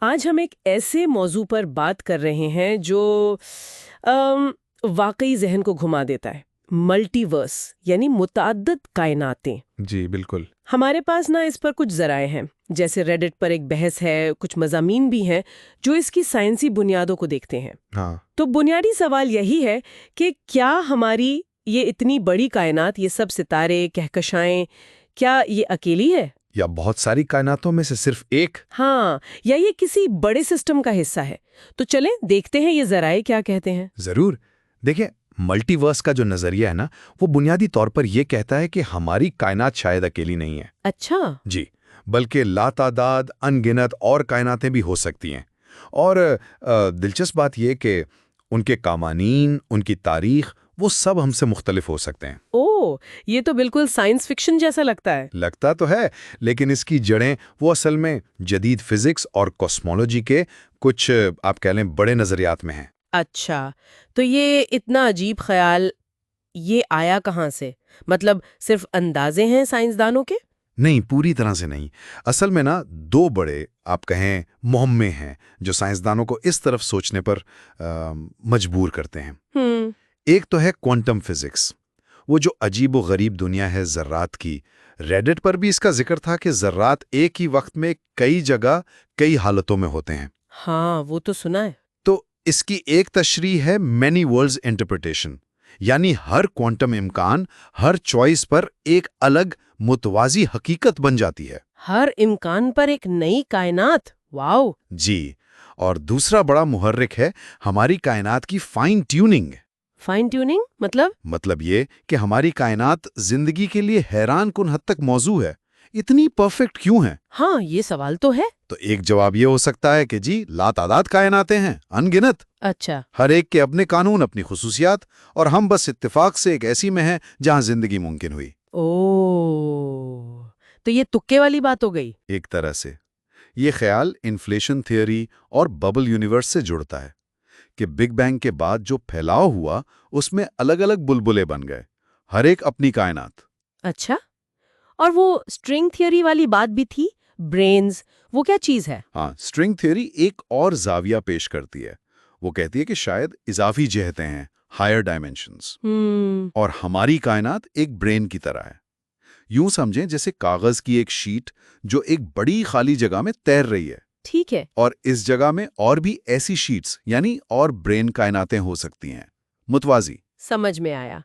آج ہم ایک ایسے موضوع پر بات کر رہے ہیں جو واقعی ذہن کو گھما دیتا ہے، ملٹی ورس یعنی متعدد کائناتیں۔ جی بالکل۔ ہمارے پاس اس پر کچھ ذرائع ہیں، جیسے ریڈٹ پر ایک بحث ہے، کچھ مضامین بھی ہیں جو اس کی سائنسی بنیادوں کو دیکھتے ہیں۔ ہاں، تو بنیادی سوال یہی ہے کہ کیا ہماری یہ اتنی بڑی کائنات، یہ سب ستارے، کہکشائیں، کیا یہ اکیلی ہے؟ یا بہت ساری کائناتوں میں سے صرف ایک؟ ہاں، یا یہ کسی بڑے سسٹم کا حصہ ہے؟ تو چلیں دیکھتے ہیں یہ ذرائع کیا کہتے ہیں۔ ضرور۔ دیکھیں، ملٹی ورس کا جو نظریہ ہے نا، وہ بنیادی طور پر یہ کہتا ہے کہ ہماری کائنات شاید اکیلی نہیں ہے۔ اچھا۔ جی، بلکہ لاتعداد ان گنت اور کائناتیں بھی ہو سکتی ہیں۔ اور دلچسپ بات یہ کہ ان کے قوانین، ان کی تاریخ، وہ سب ہم سے مختلف ہو سکتے ہیں۔ اوہ، یہ تو بالکل سائنس فکشن جیسا لگتا ہے۔ لگتا تو ہے، لیکن اس کی جڑیں وہ اصل میں جدید فزکس اور کاسمولوجی کے کچھ آپ کہہ لیں بڑے نظریات میں ہیں۔ اچھا، تو یہ اتنا عجیب خیال یہ آیا کہاں سے؟ مطلب صرف اندازے ہیں سائنسدانوں کے؟ نہیں، پوری طرح سے نہیں۔ اصل میں دو بڑے آپ کہیں مہمے ہیں جو سائنسدانوں کو اس طرف سوچنے پر مجبور کرتے ہیں۔ ایک تو ہے کوانٹم فزکس، وہ جو عجیب و غریب دنیا ہے ذرات کی۔ ریڈٹ پر بھی اس کا ذکر تھا کہ ذرات ایک ہی وقت میں کئی جگہ کئی حالتوں میں ہوتے ہیں۔ ہاں، وہ تو سنا ہے۔ تو اس کی ایک تشریح ہے مینی ورلڈز انٹرپریٹیشن، یعنی ہر کوانٹم امکان ہر چوائس پر ایک الگ متوازی حقیقت بن جاتی ہے۔ ہر امکان پر ایک نئی کائنات، واو! جی، اور دوسرا بڑا محرک ہے ہماری کائنات کی فائن ٹیوننگ۔ فائن ٹیوننگ مطلب یہ کہ ہماری کائنات زندگی کے لیے حیران کن حد تک موزوں ہے۔ اتنی پرفیکٹ کیوں ہیں؟ ہاں، یہ سوال تو ہے۔ تو ایک جواب یہ ہو سکتا ہے کہ جی لاتعداد کائناتیں ہیں، ان گنت۔ اچھا۔ ہر ایک کے اپنے قانون، اپنی خصوصیات، اور ہم بس اتفاق سے ایک ایسی میں ہیں جہاں زندگی ممکن ہوئی۔ اوہ، تو یہ تکے والی بات ہو گئی۔ ایک طرح سے یہ خیال انفلیشن تھیوری اور ببل یونیورس سے جڑتا ہے کہ بگ بینگ کے بعد جو پھیلاؤ ہوا اس میں الگ الگ بلبلے بن گئے، ہر ایک اپنی کائنات۔ اچھا، اور وہ اسٹرنگ تھیوری والی بات بھی تھی، برینز، وہ کیا چیز ہے؟ ہاں، اسٹرنگ تھیوری ایک اور زاویہ پیش کرتی ہے۔ وہ کہتی ہے کہ شاید اضافی جہتیں ہیں، ہائر ڈائمینشنز، اور ہماری کائنات ایک برین کی طرح ہے۔ یوں سمجھیں جیسے کاغذ کی ایک شیٹ جو ایک بڑی خالی جگہ میں تیر رہی ہے۔ ٹھیک ہے۔ اور اس جگہ میں اور بھی ایسی شیٹس یعنی اور برین کائناتیں ہو سکتی ہیں، متوازی۔ سمجھ میں آیا۔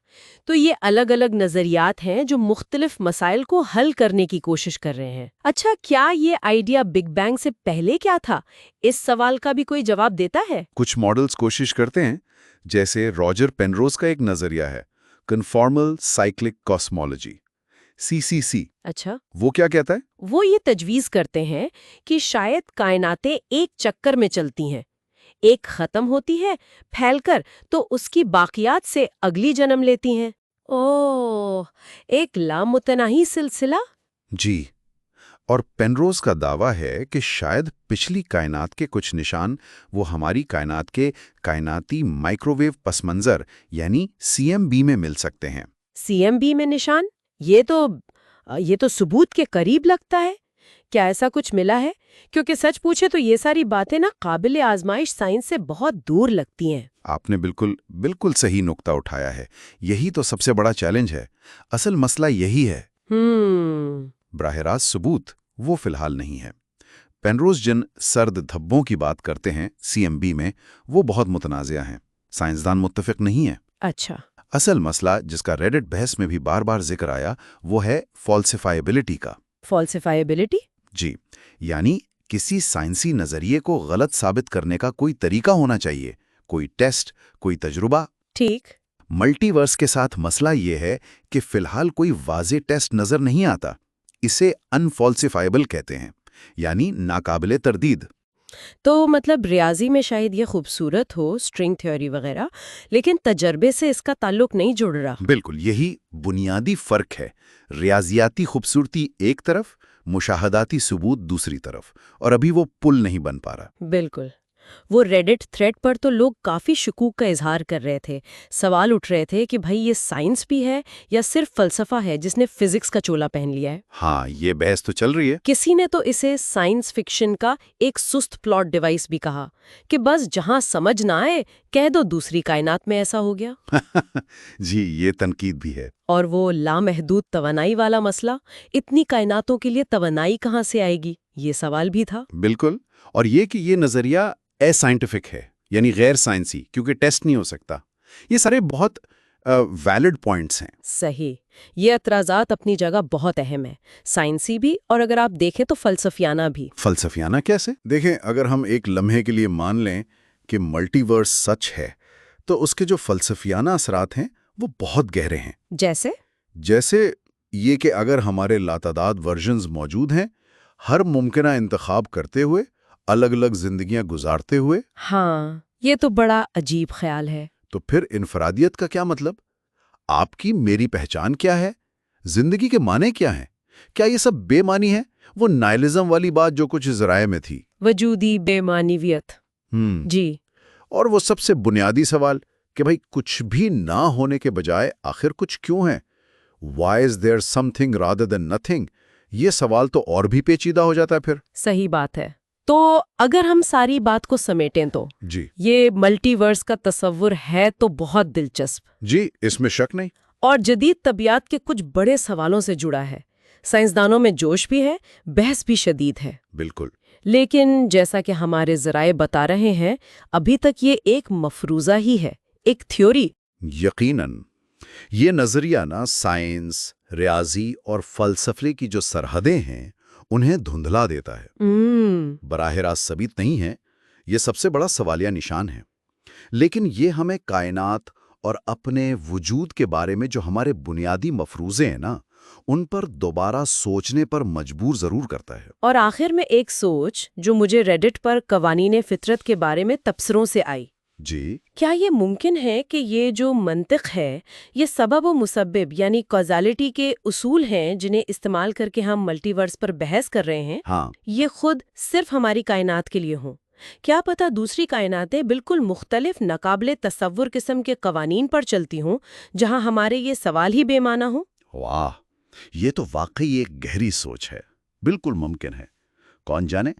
تو یہ الگ الگ نظریات ہیں جو مختلف مسائل کو حل کرنے کی کوشش کر رہے ہیں۔ اچھا، کیا یہ آئیڈیا بگ بینگ سے پہلے کیا تھا؟ اس سوال کا بھی کوئی جواب دیتا ہے؟ کچھ ماڈلز کوشش کرتے ہیں، جیسے راجر پینروز کا ایک نظریہ ہے، کنفارمل سائیکلک کاسمولوجی، CCC۔ اچھا، وہ کیا کہتا ہے؟ وہ یہ تجویز کرتے ہیں کہ شاید کائناتیں ایک چکر میں چلتی ہیں، ایک ختم ہوتی ہے پھیل کر تو اس کی باقیات سے اگلی جنم لیتی ہیں۔ اوہ، ایک لامتناہی سلسلہ۔ جی، اور پینروز کا دعویٰ ہے کہ شاید پچھلی کائنات کے کچھ نشان وہ ہماری کائنات کے کائناتی مائکروویو پس منظر یعنی CMB میں مل سکتے ہیں۔ CMB میں نشان؟ یہ تو ثبوت کے قریب لگتا ہے۔ کیا ایسا کچھ ملا ہے؟ کیونکہ سچ پوچھے تو یہ ساری باتیں قابل آزمائش سائنس سے بہت دور لگتی ہیں۔ آپ نے بالکل صحیح نقطہ اٹھایا ہے۔ یہی تو سب سے بڑا چیلنج ہے۔ اصل مسئلہ یہی ہے۔ براہ راست ثبوت وہ فی الحال نہیں ہے۔ پینروز جن سرد دھبوں کی بات کرتے ہیں CMB میں، وہ بہت متنازع ہیں، سائنسدان متفق نہیں ہیں۔ اچھا۔ اصل مسئلہ جس کا ریڈٹ بحث میں بھی بار بار ذکر آیا، وہ ہے فالسیفائیبلٹی کا۔ فالسیفائیبلٹی؟ جی، یعنی کسی سائنسی نظریے کو غلط ثابت کرنے کا کوئی طریقہ ہونا چاہیے، کوئی ٹیسٹ، کوئی تجربہ۔ ٹھیک۔ ملٹی ورس کے ساتھ مسئلہ یہ ہے کہ فی الحال کوئی واضح ٹیسٹ نظر نہیں آتا۔ اسے انفالسیفائیبل کہتے ہیں، یعنی ناقابل تردید۔ تو مطلب ریاضی میں شاید یہ خوبصورت ہو، اسٹرنگ تھیوری وغیرہ، لیکن تجربے سے اس کا تعلق نہیں جڑ رہا۔ بالکل، یہی بنیادی فرق ہے۔ ریاضیاتی خوبصورتی ایک طرف، مشاہداتی ثبوت دوسری طرف، اور ابھی وہ پل نہیں بن پا رہا۔ بالکل۔ وہ ریڈٹ تھریڈ پر تو لوگ کافی شکوک کا اظہار کر رہے تھے، سوال اٹھ رہے تھے کہ بھائی یہ سائنس بھی ہے یا صرف فلسفہ ہے جس نے فزکس کا چولا پہن لیا ہے۔ ہاں، یہ بحث تو چل رہی ہے۔ کسی نے تو اسے سائنس فکشن کا ایک سست پلاٹ ڈیوائس بھی کہا کہ بس جہاں سمجھ نہ آئے کہہ دو دوسری کائنات میں ایسا ہو گیا۔ جی، یہ تنقید بھی ہے۔ اور وہ لامحدود توانائی والا مسئلہ، اتنی کائناتوں کے لیے توانائی کہاں سے آئے گی، یہ سوال بھی تھا۔ بالکل، اور یہ کہ یہ نظریہ اے سائنٹیفک ہے، یعنی غیر سائنسی، کیونکہ ٹیسٹ نہیں ہو سکتا۔ یہ سارے بہت ویلڈ پوائنٹس ہیں۔ صحیح، یہ اعتراضات اپنی جگہ بہت اہم ہے، سائنسی بھی اور اگر آپ دیکھیں تو فلسفیانہ بھی۔ فلسفیانہ کیسے؟ دیکھیں، اگر ہم ایک لمحے کے لیے مان لیں کہ ملٹی ورس سچ ہے تو اس کے جو فلسفیانہ اثرات ہیں وہ بہت گہرے ہیں۔ جیسے یہ کہ اگر ہمارے لاتعداد ورژنز موجود ہیں، ہر ممکنہ انتخاب کرتے ہوئے، الگ الگ زندگیاں گزارتے ہوئے۔ ہاں، یہ تو بڑا عجیب خیال ہے۔ تو پھر انفرادیت کا کیا مطلب؟ آپ کی میری پہچان کیا ہے؟ زندگی کے معنی کیا ہیں؟ کیا یہ سب بے معنی ہے؟ وہ نائلزم والی بات جو کچھ ذرائع میں تھی، وجودی بے معنیویت۔ جی، اور وہ سب سے بنیادی سوال کہ بھائی کچھ بھی نہ ہونے کے بجائے آخر کچھ کیوں ہے؟ Why is there something rather than nothing؟ یہ سوال تو اور بھی پیچیدہ ہو جاتا ہے پھر۔ صحیح بات ہے۔ تو اگر ہم ساری بات کو سمیٹیں تو جی، یہ ملٹی ورس کا تصور ہے تو بہت دلچسپ، جی، اس میں شک نہیں۔ اور جدید طبیعت کے کچھ بڑے سوالوں سے جڑا ہے۔ سائنسدانوں میں جوش بھی ہے، بحث بھی شدید ہے۔ بالکل۔ لیکن جیسا کہ ہمارے ذرائع بتا رہے ہیں، ابھی تک یہ ایک مفروضہ ہی ہے، ایک تھیوری۔ یقیناً یہ نظریہ نا سائنس، ریاضی اور فلسفے کی جو سرحدیں ہیں انہیں دھندلا دیتا ہے۔ براہ راست ثابت نہیں ہے، یہ سب سے بڑا سوالیہ نشان ہے، لیکن یہ ہمیں کائنات اور اپنے وجود کے بارے میں جو ہمارے بنیادی مفروضے ہیں نا، ان پر دوبارہ سوچنے پر مجبور ضرور کرتا ہے۔ اور آخر میں ایک سوچ جو مجھے ریڈٹ پر قوانین فطرت کے بارے میں تبصروں سے آئی۔ جی، کیا یہ ممکن ہے کہ یہ جو منطق ہے، یہ سبب و مسبب یعنی کازالٹی کے اصول ہیں جنہیں استعمال کر کے ہم ملٹی ورس پر بحث کر رہے ہیں، ہاں، یہ خود صرف ہماری کائنات کے لیے ہوں؟ کیا پتہ دوسری کائناتیں بالکل مختلف ناقابل تصور قسم کے قوانین پر چلتی ہوں جہاں ہمارے یہ سوال ہی بے معنی ہوں؟ واہ، یہ تو واقعی ایک گہری سوچ ہے۔ بالکل ممکن ہے، کون جانے۔